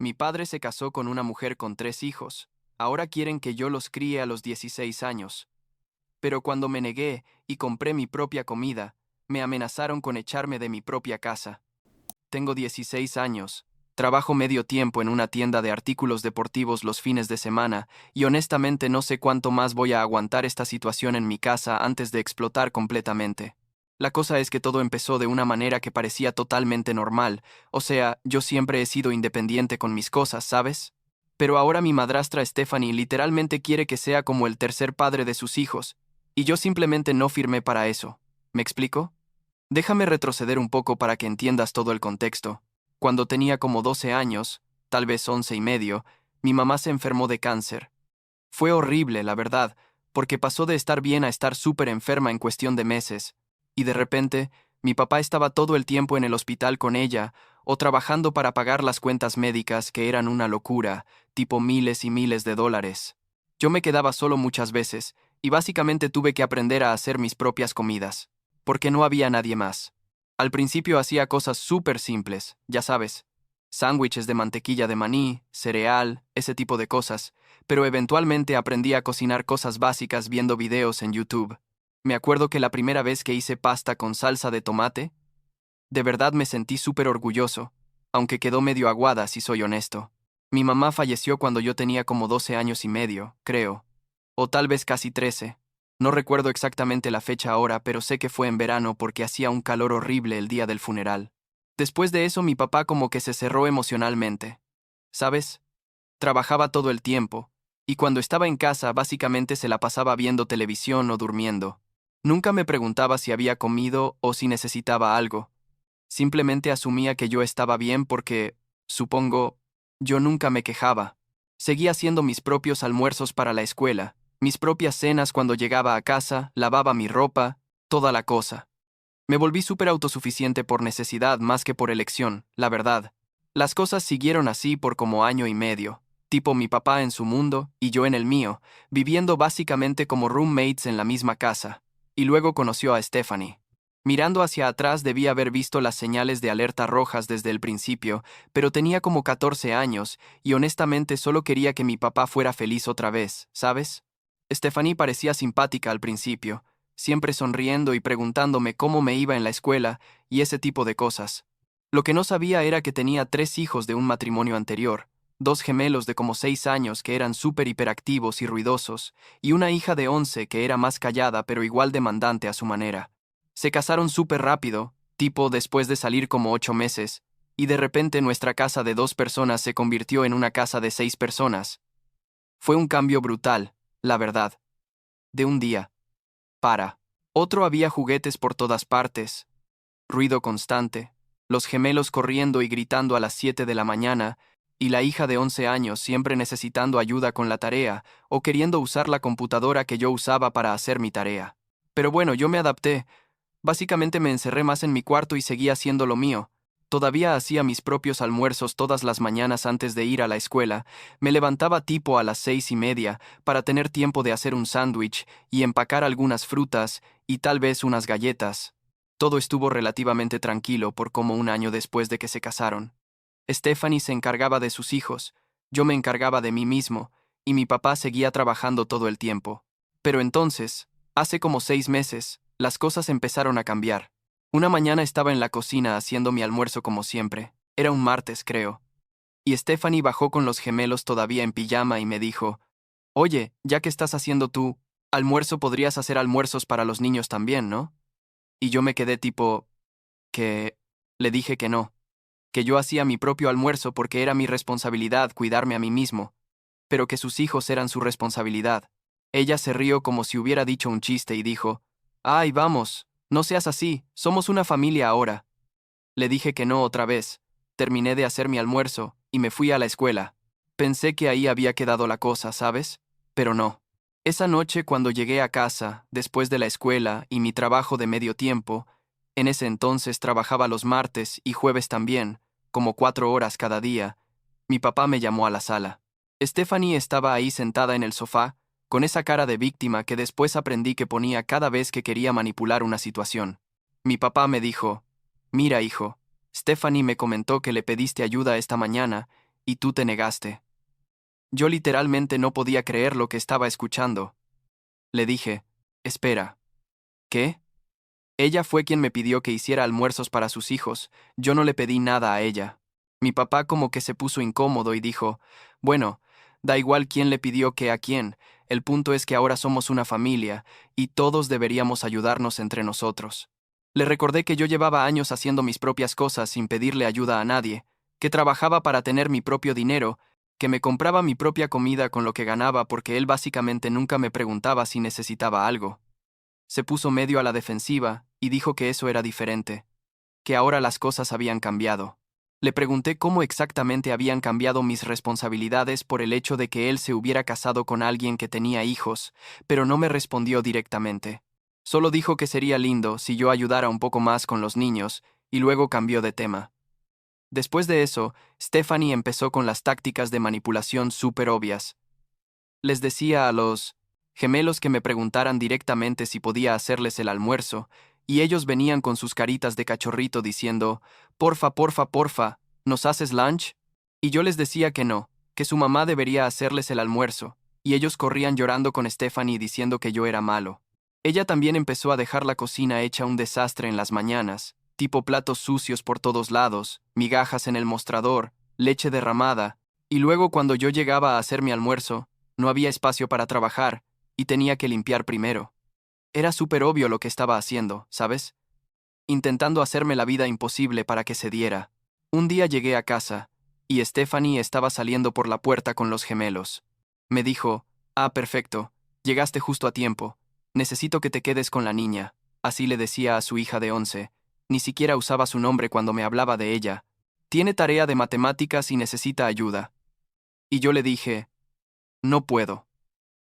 Mi padre se casó con una mujer con 3 hijos. Ahora quieren que yo los críe a los 16 años. Pero cuando me negué y compré mi propia comida, me amenazaron con echarme de mi propia casa. Tengo 16 años. Trabajo medio tiempo en una tienda de artículos deportivos los fines de semana y honestamente no sé cuánto más voy a aguantar esta situación en mi casa antes de explotar completamente. La cosa es que todo empezó de una manera que parecía totalmente normal, o sea, yo siempre he sido independiente con mis cosas, ¿sabes? Pero ahora mi madrastra Stephanie literalmente quiere que sea como el tercer padre de sus hijos, y yo simplemente no firmé para eso. ¿Me explico? Déjame retroceder un poco para que entiendas todo el contexto. Cuando tenía como 12 años, tal vez 11 y medio, mi mamá se enfermó de cáncer. Fue horrible, la verdad, porque pasó de estar bien a estar súper enferma en cuestión de meses. Y de repente, mi papá estaba todo el tiempo en el hospital con ella, o trabajando para pagar las cuentas médicas que eran una locura, tipo miles y miles de dólares. Yo me quedaba solo muchas veces, y básicamente tuve que aprender a hacer mis propias comidas, porque no había nadie más. Al principio hacía cosas súper simples, ya sabes, sándwiches de mantequilla de maní, cereal, ese tipo de cosas, pero eventualmente aprendí a cocinar cosas básicas viendo videos en YouTube. Me acuerdo que la primera vez que hice pasta con salsa de tomate, de verdad me sentí súper orgulloso, aunque quedó medio aguada si soy honesto. Mi mamá falleció cuando yo tenía como 12 años y medio, creo, o tal vez casi 13. No recuerdo exactamente la fecha ahora, pero sé que fue en verano porque hacía un calor horrible el día del funeral. Después de eso mi papá como que se cerró emocionalmente. ¿Sabes? Trabajaba todo el tiempo, y cuando estaba en casa básicamente se la pasaba viendo televisión o durmiendo. Nunca me preguntaba si había comido o si necesitaba algo. Simplemente asumía que yo estaba bien porque, supongo, yo nunca me quejaba. Seguía haciendo mis propios almuerzos para la escuela, mis propias cenas cuando llegaba a casa, lavaba mi ropa, toda la cosa. Me volví súper autosuficiente por necesidad más que por elección, la verdad. Las cosas siguieron así por como año y medio, tipo mi papá en su mundo y yo en el mío, viviendo básicamente como roommates en la misma casa. Y luego conoció a Stephanie. Mirando hacia atrás debí haber visto las señales de alerta rojas desde el principio, pero tenía como 14 años y honestamente solo quería que mi papá fuera feliz otra vez, ¿sabes? Stephanie parecía simpática al principio, siempre sonriendo y preguntándome cómo me iba en la escuela y ese tipo de cosas. Lo que no sabía era que tenía 3 hijos de un matrimonio anterior, 2 gemelos de como 6 años que eran súper hiperactivos y ruidosos, y una hija de 11 que era más callada pero igual demandante a su manera. Se casaron súper rápido, tipo después de salir como 8 meses, y de repente nuestra casa de 2 personas se convirtió en una casa de 6 personas. Fue un cambio brutal, la verdad. De un día para otro había juguetes por todas partes, ruido constante, los gemelos corriendo y gritando a las 7 de la mañana, y la hija de 11 años siempre necesitando ayuda con la tarea o queriendo usar la computadora que yo usaba para hacer mi tarea. Pero bueno, yo me adapté. Básicamente me encerré más en mi cuarto y seguía haciendo lo mío. Todavía hacía mis propios almuerzos todas las mañanas antes de ir a la escuela. Me levantaba tipo a las 6:30 para tener tiempo de hacer un sándwich y empacar algunas frutas y tal vez unas galletas. Todo estuvo relativamente tranquilo por como un año después de que se casaron. Stephanie se encargaba de sus hijos, yo me encargaba de mí mismo, y mi papá seguía trabajando todo el tiempo. Pero entonces, hace como 6 meses, las cosas empezaron a cambiar. Una mañana estaba en la cocina haciendo mi almuerzo como siempre. Era un martes, creo. Y Stephanie bajó con los gemelos todavía en pijama y me dijo, «Oye, ya que estás haciendo tú almuerzo, podrías hacer almuerzos para los niños también, ¿no?» Y yo me quedé tipo, que... Le dije que no, que yo hacía mi propio almuerzo porque era mi responsabilidad cuidarme a mí mismo, pero que sus hijos eran su responsabilidad. Ella se rió como si hubiera dicho un chiste y dijo, «Ay, vamos, no seas así, somos una familia ahora». Le dije que no otra vez. Terminé de hacer mi almuerzo y me fui a la escuela. Pensé que ahí había quedado la cosa, ¿sabes? Pero no. Esa noche, cuando llegué a casa, después de la escuela y mi trabajo de medio tiempo, en ese entonces trabajaba los martes y jueves también, como 4 horas cada día, mi papá me llamó a la sala. Stephanie estaba ahí sentada en el sofá, con esa cara de víctima que después aprendí que ponía cada vez que quería manipular una situación. Mi papá me dijo, «Mira, hijo, Stephanie me comentó que le pediste ayuda esta mañana y tú te negaste. Yo literalmente no podía creer lo que estaba escuchando. Le dije, espera, ¿qué? Ella fue quien me pidió que hiciera almuerzos para sus hijos, yo no le pedí nada a ella. Mi papá como que se puso incómodo y dijo, bueno, da igual quién le pidió que a quién, el punto es que ahora somos una familia, y todos deberíamos ayudarnos entre nosotros. Le recordé que yo llevaba años haciendo mis propias cosas sin pedirle ayuda a nadie, que trabajaba para tener mi propio dinero, que me compraba mi propia comida con lo que ganaba porque él básicamente nunca me preguntaba si necesitaba algo. Se puso medio a la defensiva y dijo que eso era diferente, que ahora las cosas habían cambiado. Le pregunté cómo exactamente habían cambiado mis responsabilidades por el hecho de que él se hubiera casado con alguien que tenía hijos, pero no me respondió directamente. Solo dijo que sería lindo si yo ayudara un poco más con los niños, y luego cambió de tema. Después de eso, Stephanie empezó con las tácticas de manipulación súper obvias. Les decía a los gemelos que me preguntaran directamente si podía hacerles el almuerzo, y ellos venían con sus caritas de cachorrito diciendo, porfa, porfa, porfa, ¿nos haces lunch? Y yo les decía que no, que su mamá debería hacerles el almuerzo, y ellos corrían llorando con Stephanie diciendo que yo era malo. Ella también empezó a dejar la cocina hecha un desastre en las mañanas, tipo platos sucios por todos lados, migajas en el mostrador, leche derramada, y luego cuando yo llegaba a hacer mi almuerzo, no había espacio para trabajar, y tenía que limpiar primero. Era súper obvio lo que estaba haciendo, ¿sabes? Intentando hacerme la vida imposible para que se diera. Un día llegué a casa, y Stephanie estaba saliendo por la puerta con los gemelos. Me dijo, perfecto, llegaste justo a tiempo. Necesito que te quedes con la niña. Así le decía a su hija de 11. Ni siquiera usaba su nombre cuando me hablaba de ella. Tiene tarea de matemáticas y necesita ayuda. Y yo le dije, no puedo.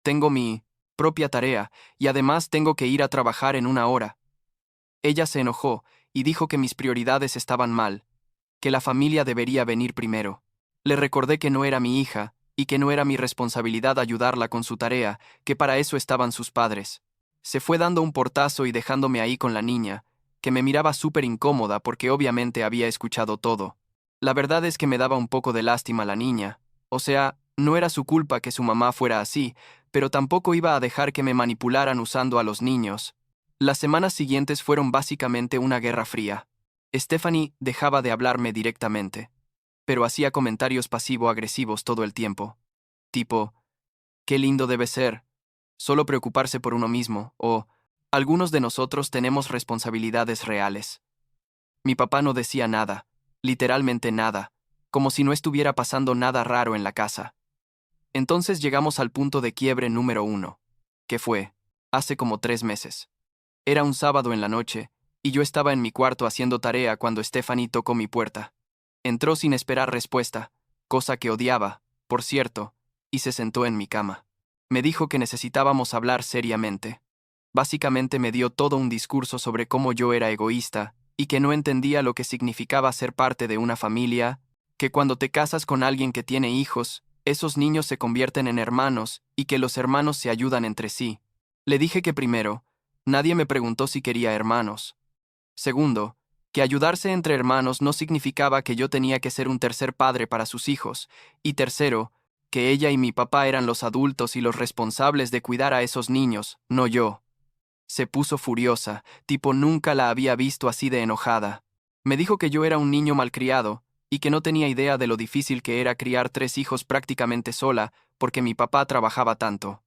Tengo mi propia tarea, y además tengo que ir a trabajar en una hora. Ella se enojó y dijo que mis prioridades estaban mal, que la familia debería venir primero. Le recordé que no era mi hija, y que no era mi responsabilidad ayudarla con su tarea, que para eso estaban sus padres. Se fue dando un portazo y dejándome ahí con la niña, que me miraba súper incómoda porque obviamente había escuchado todo. La verdad es que me daba un poco de lástima la niña. O sea, no era su culpa que su mamá fuera así, pero tampoco iba a dejar que me manipularan usando a los niños. Las semanas siguientes fueron básicamente una guerra fría. Stephanie dejaba de hablarme directamente, pero hacía comentarios pasivo-agresivos todo el tiempo. Tipo, qué lindo debe ser, solo preocuparse por uno mismo, o algunos de nosotros tenemos responsabilidades reales. Mi papá no decía nada, literalmente nada, como si no estuviera pasando nada raro en la casa. Entonces llegamos al punto de quiebre número 1, que fue, hace como 3 meses. Era un sábado en la noche, y yo estaba en mi cuarto haciendo tarea cuando Stephanie tocó mi puerta. Entró sin esperar respuesta, cosa que odiaba, por cierto, y se sentó en mi cama. Me dijo que necesitábamos hablar seriamente. Básicamente me dio todo un discurso sobre cómo yo era egoísta, y que no entendía lo que significaba ser parte de una familia, que cuando te casas con alguien que tiene hijos, esos niños se convierten en hermanos, y que los hermanos se ayudan entre sí. Le dije que primero, nadie me preguntó si quería hermanos. Segundo, que ayudarse entre hermanos no significaba que yo tenía que ser un tercer padre para sus hijos. Y tercero, que ella y mi papá eran los adultos y los responsables de cuidar a esos niños, no yo. Se puso furiosa, tipo nunca la había visto así de enojada. Me dijo que yo era un niño malcriado, y que no tenía idea de lo difícil que era criar 3 hijos prácticamente sola, porque mi papá trabajaba tanto.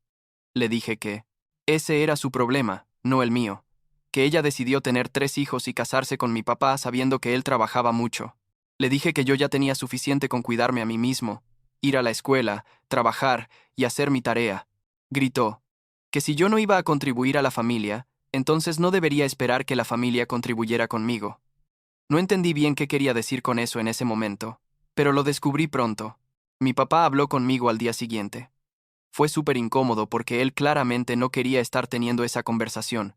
Le dije que ese era su problema, no el mío, que ella decidió tener 3 hijos y casarse con mi papá sabiendo que él trabajaba mucho. Le dije que yo ya tenía suficiente con cuidarme a mí mismo, ir a la escuela, trabajar y hacer mi tarea. Gritó, que si yo no iba a contribuir a la familia, entonces no debería esperar que la familia contribuyera conmigo. No entendí bien qué quería decir con eso en ese momento, pero lo descubrí pronto. Mi papá habló conmigo al día siguiente. Fue súper incómodo porque él claramente no quería estar teniendo esa conversación,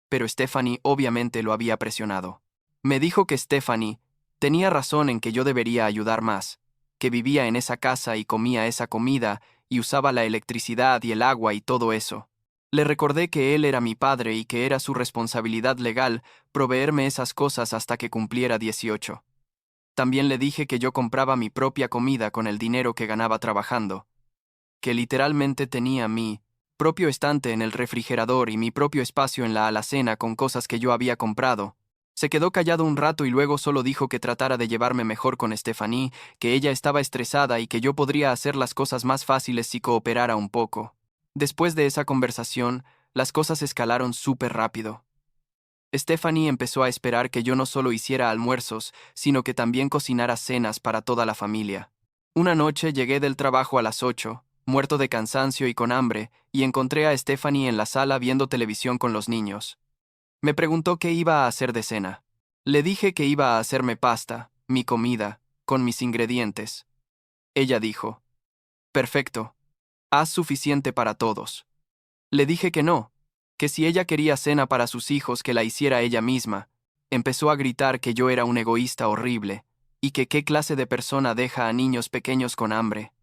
pero Stephanie obviamente lo había presionado. Me dijo que Stephanie tenía razón en que yo debería ayudar más, que vivía en esa casa y comía esa comida y usaba la electricidad y el agua y todo eso. Le recordé que él era mi padre y que era su responsabilidad legal proveerme esas cosas hasta que cumpliera 18. También le dije que yo compraba mi propia comida con el dinero que ganaba trabajando, que literalmente tenía mi propio estante en el refrigerador y mi propio espacio en la alacena con cosas que yo había comprado. Se quedó callado un rato y luego solo dijo que tratara de llevarme mejor con Stephanie, que ella estaba estresada y que yo podría hacer las cosas más fáciles si cooperara un poco. Después de esa conversación, las cosas escalaron súper rápido. Stephanie empezó a esperar que yo no solo hiciera almuerzos, sino que también cocinara cenas para toda la familia. Una noche llegué del trabajo a las 8, muerto de cansancio y con hambre, y encontré a Stephanie en la sala viendo televisión con los niños. Me preguntó qué iba a hacer de cena. Le dije que iba a hacerme pasta, mi comida, con mis ingredientes. Ella dijo, perfecto, haz suficiente para todos. Le dije que no, que si ella quería cena para sus hijos que la hiciera ella misma. Empezó a gritar que yo era un egoísta horrible, y que qué clase de persona deja a niños pequeños con hambre.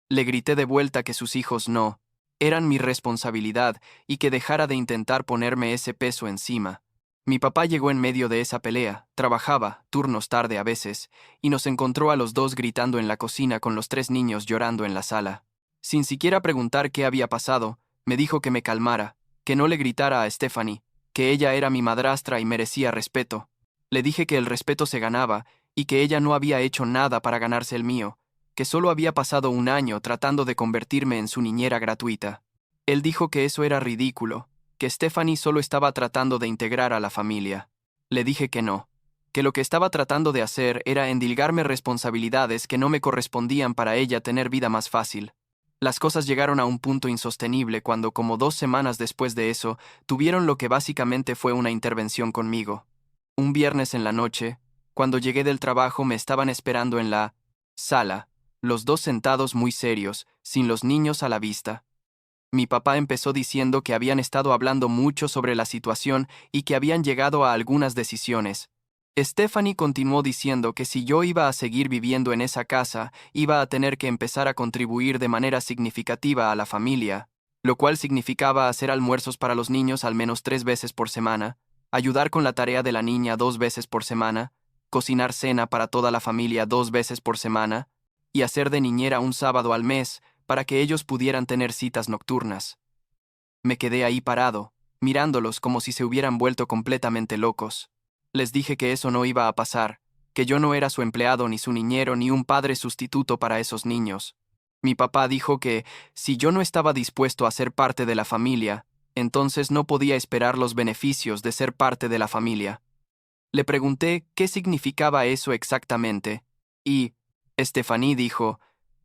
Le grité de vuelta que sus hijos no, eran mi responsabilidad y que dejara de intentar ponerme ese peso encima. Mi papá llegó en medio de esa pelea, trabajaba, turnos tarde a veces, y nos encontró a los dos gritando en la cocina con los 3 niños llorando en la sala. Sin siquiera preguntar qué había pasado, me dijo que me calmara, que no le gritara a Stephanie, que ella era mi madrastra y merecía respeto. Le dije que el respeto se ganaba y que ella no había hecho nada para ganarse el mío, que solo había pasado un año tratando de convertirme en su niñera gratuita. Él dijo que eso era ridículo, que Stephanie solo estaba tratando de integrar a la familia. Le dije que no, que lo que estaba tratando de hacer era endilgarme responsabilidades que no me correspondían para ella tener vida más fácil. Las cosas llegaron a un punto insostenible cuando, como 2 semanas después de eso, tuvieron lo que básicamente fue una intervención conmigo. Un viernes en la noche, cuando llegué del trabajo, me estaban esperando en la sala, los dos sentados muy serios, sin los niños a la vista. Mi papá empezó diciendo que habían estado hablando mucho sobre la situación y que habían llegado a algunas decisiones. Stephanie continuó diciendo que si yo iba a seguir viviendo en esa casa, iba a tener que empezar a contribuir de manera significativa a la familia, lo cual significaba hacer almuerzos para los niños al menos 3 veces por semana, ayudar con la tarea de la niña 2 veces por semana, cocinar cena para toda la familia 2 veces por semana, y hacer de niñera un sábado al mes para que ellos pudieran tener citas nocturnas. Me quedé ahí parado, mirándolos como si se hubieran vuelto completamente locos. Les dije que eso no iba a pasar, que yo no era su empleado ni su niñero ni un padre sustituto para esos niños. Mi papá dijo que, si yo no estaba dispuesto a ser parte de la familia, entonces no podía esperar los beneficios de ser parte de la familia. Le pregunté qué significaba eso exactamente, y Stephanie dijo,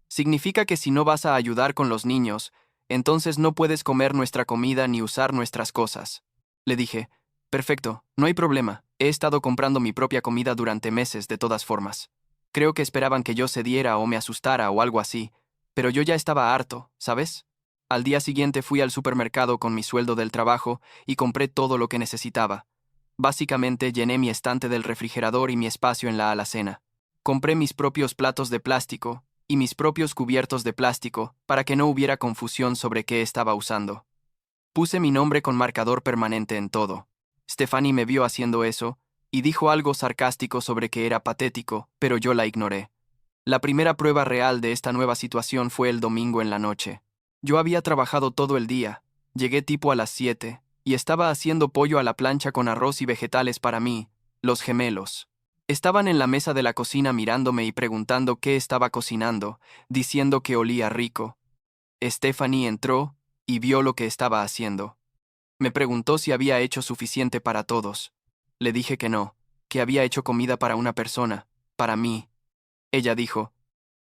significa que si no vas a ayudar con los niños, entonces no puedes comer nuestra comida ni usar nuestras cosas. Le dije, perfecto, no hay problema, he estado comprando mi propia comida durante meses de todas formas. Creo que esperaban que yo cediera o me asustara o algo así, pero yo ya estaba harto, ¿sabes? Al día siguiente fui al supermercado con mi sueldo del trabajo y compré todo lo que necesitaba. Básicamente llené mi estante del refrigerador y mi espacio en la alacena. Compré mis propios platos de plástico y mis propios cubiertos de plástico para que no hubiera confusión sobre qué estaba usando. Puse mi nombre con marcador permanente en todo. Stephanie me vio haciendo eso y dijo algo sarcástico sobre que era patético, pero yo la ignoré. La primera prueba real de esta nueva situación fue el domingo en la noche. Yo había trabajado todo el día, llegué tipo a las 7, y estaba haciendo pollo a la plancha con arroz y vegetales para mí, los gemelos. Estaban en la mesa de la cocina mirándome y preguntando qué estaba cocinando, diciendo que olía rico. Stephanie entró y vio lo que estaba haciendo. Me preguntó si había hecho suficiente para todos. Le dije que no, que había hecho comida para una persona, para mí. Ella dijo,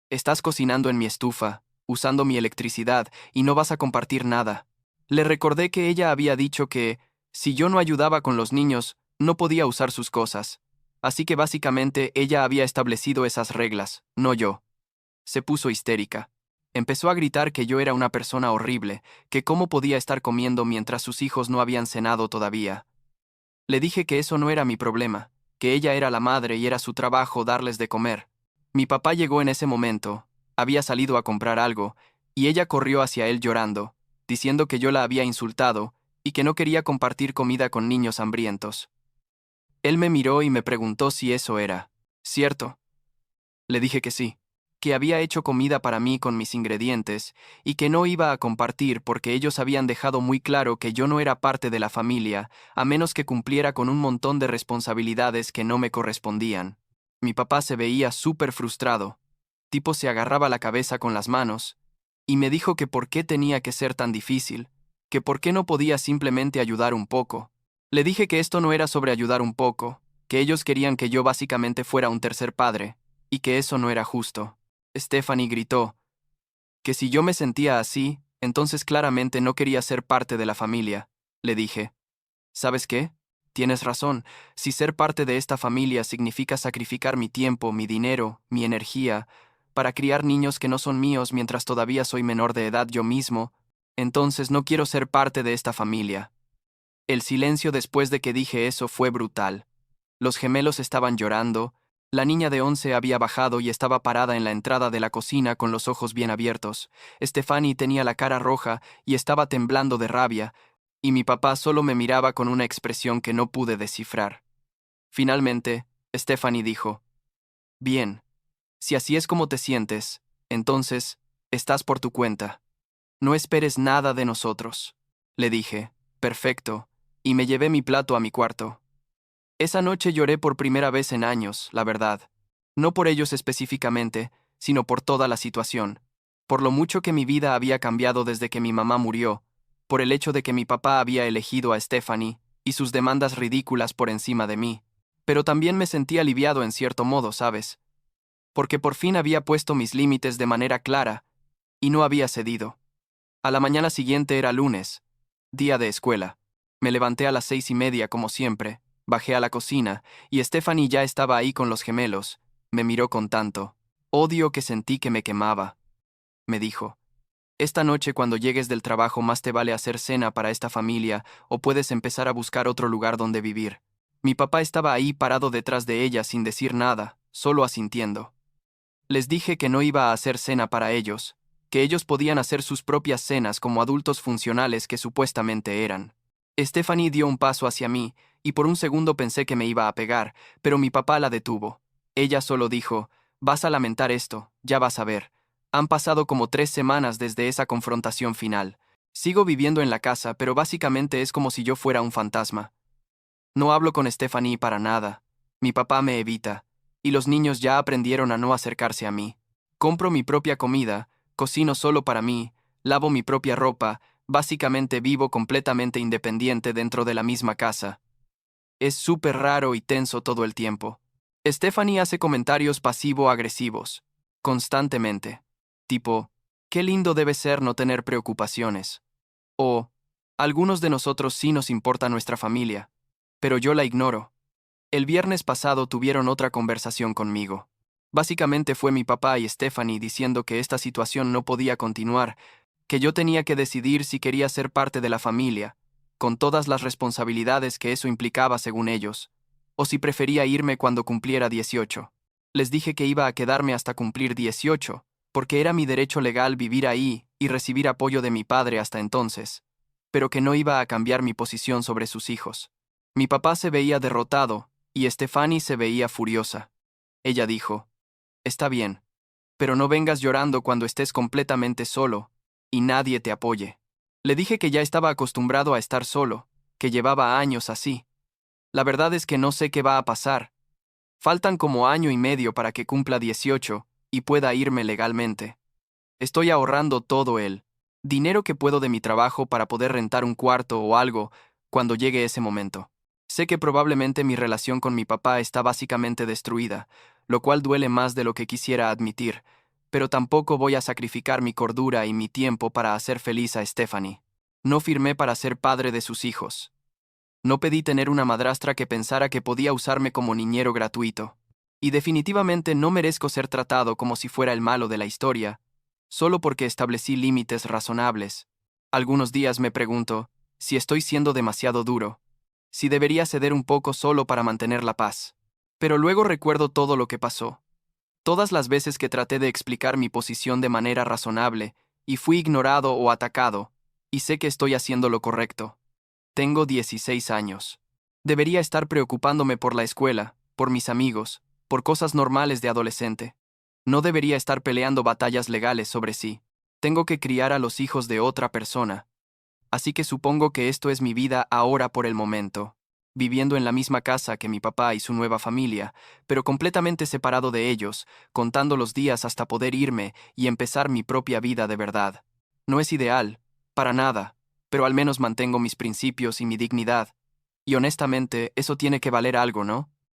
estás cocinando en mi estufa, usando mi electricidad, y no vas a compartir nada. Le recordé que ella había dicho que, si yo no ayudaba con los niños, no podía usar sus cosas. Así que básicamente ella había establecido esas reglas, no yo. Se puso histérica. Empezó a gritar que yo era una persona horrible, que cómo podía estar comiendo mientras sus hijos no habían cenado todavía. Le dije que eso no era mi problema, que ella era la madre y era su trabajo darles de comer. Mi papá llegó en ese momento, había salido a comprar algo, y ella corrió hacia él llorando, diciendo que yo la había insultado y que no quería compartir comida con niños hambrientos. Él me miró y me preguntó si eso era cierto. Le dije que sí, que había hecho comida para mí con mis ingredientes y que no iba a compartir porque ellos habían dejado muy claro que yo no era parte de la familia, a menos que cumpliera con un montón de responsabilidades que no me correspondían. Mi papá se veía súper frustrado, tipo se agarraba la cabeza con las manos, y me dijo que por qué tenía que ser tan difícil, que por qué no podía simplemente ayudar un poco. Le dije que esto no era sobre ayudar un poco, que ellos querían que yo básicamente fuera un tercer padre, y que eso no era justo. Stephanie gritó, que si yo me sentía así, entonces claramente no quería ser parte de la familia. Le dije, ¿sabes qué? Tienes razón, si ser parte de esta familia significa sacrificar mi tiempo, mi dinero, mi energía, para criar niños que no son míos mientras todavía soy menor de edad yo mismo, entonces no quiero ser parte de esta familia. El silencio después de que dije eso fue brutal. Los gemelos estaban llorando, la niña de 11 había bajado y estaba parada en la entrada de la cocina con los ojos bien abiertos. Stephanie tenía la cara roja y estaba temblando de rabia, y mi papá solo me miraba con una expresión que no pude descifrar. Finalmente, Stephanie dijo, «Bien, si así es como te sientes, entonces, estás por tu cuenta. No esperes nada de nosotros». Le dije, «Perfecto», y me llevé mi plato a mi cuarto. Esa noche lloré por primera vez en años, la verdad. No por ellos específicamente, sino por toda la situación. Por lo mucho que mi vida había cambiado desde que mi mamá murió, por el hecho de que mi papá había elegido a Stephanie y sus demandas ridículas por encima de mí. Pero también me sentí aliviado en cierto modo, ¿sabes? Porque por fin había puesto mis límites de manera clara y no había cedido. A la mañana siguiente era lunes, día de escuela. Me levanté a las 6:30 como siempre, bajé a la cocina, y Stephanie ya estaba ahí con los gemelos. Me miró con tanto odio que sentí que me quemaba. Me dijo, «Esta noche cuando llegues del trabajo más te vale hacer cena para esta familia o puedes empezar a buscar otro lugar donde vivir». Mi papá estaba ahí parado detrás de ella sin decir nada, solo asintiendo. Les dije que no iba a hacer cena para ellos, que ellos podían hacer sus propias cenas como adultos funcionales que supuestamente eran. Stephanie dio un paso hacia mí, y por un segundo pensé que me iba a pegar, pero mi papá la detuvo. Ella solo dijo, «Vas a lamentar esto, ya vas a ver. Han pasado como 3 semanas desde esa confrontación final. Sigo viviendo en la casa, pero básicamente es como si yo fuera un fantasma. No hablo con Stephanie para nada. Mi papá me evita, y los niños ya aprendieron a no acercarse a mí. Compro mi propia comida, cocino solo para mí, lavo mi propia ropa, básicamente vivo completamente independiente dentro de la misma casa. Es súper raro y tenso todo el tiempo. Stephanie hace comentarios pasivo-agresivos, constantemente. Tipo, «Qué lindo debe ser no tener preocupaciones». O, «Algunos de nosotros sí nos importa nuestra familia, pero yo la ignoro». El viernes pasado tuvieron otra conversación conmigo. Básicamente fue mi papá y Stephanie diciendo que esta situación no podía continuar, que yo tenía que decidir si quería ser parte de la familia, con todas las responsabilidades que eso implicaba según ellos, o si prefería irme cuando cumpliera 18. Les dije que iba a quedarme hasta cumplir 18, porque era mi derecho legal vivir ahí y recibir apoyo de mi padre hasta entonces, pero que no iba a cambiar mi posición sobre sus hijos. Mi papá se veía derrotado y Stephanie se veía furiosa. Ella dijo, «Está bien, pero no vengas llorando cuando estés completamente solo y nadie te apoye». Le dije que ya estaba acostumbrado a estar solo, que llevaba años así. La verdad es que no sé qué va a pasar. Faltan como año y medio para que cumpla 18 y pueda irme legalmente. Estoy ahorrando todo el dinero que puedo de mi trabajo para poder rentar un cuarto o algo cuando llegue ese momento. Sé que probablemente mi relación con mi papá está básicamente destruida, lo cual duele más de lo que quisiera admitir, pero tampoco voy a sacrificar mi cordura y mi tiempo para hacer feliz a Stephanie. No firmé para ser padre de sus hijos. No pedí tener una madrastra que pensara que podía usarme como niñero gratuito. Y definitivamente no merezco ser tratado como si fuera el malo de la historia, solo porque establecí límites razonables. Algunos días me pregunto si estoy siendo demasiado duro, si debería ceder un poco solo para mantener la paz. Pero luego recuerdo todo lo que pasó. Todas las veces que traté de explicar mi posición de manera razonable y fui ignorado o atacado, y sé que estoy haciendo lo correcto. Tengo 16 años. Debería estar preocupándome por la escuela, por mis amigos, por cosas normales de adolescente. No debería estar peleando batallas legales sobre sí. Tengo que criar a los hijos de otra persona. Así que supongo que esto es mi vida ahora por el momento, viviendo en la misma casa que mi papá y su nueva familia, pero completamente separado de ellos, contando los días hasta poder irme y empezar mi propia vida de verdad. No es ideal, para nada, pero al menos mantengo mis principios y mi dignidad. Y honestamente, eso tiene que valer algo, ¿no?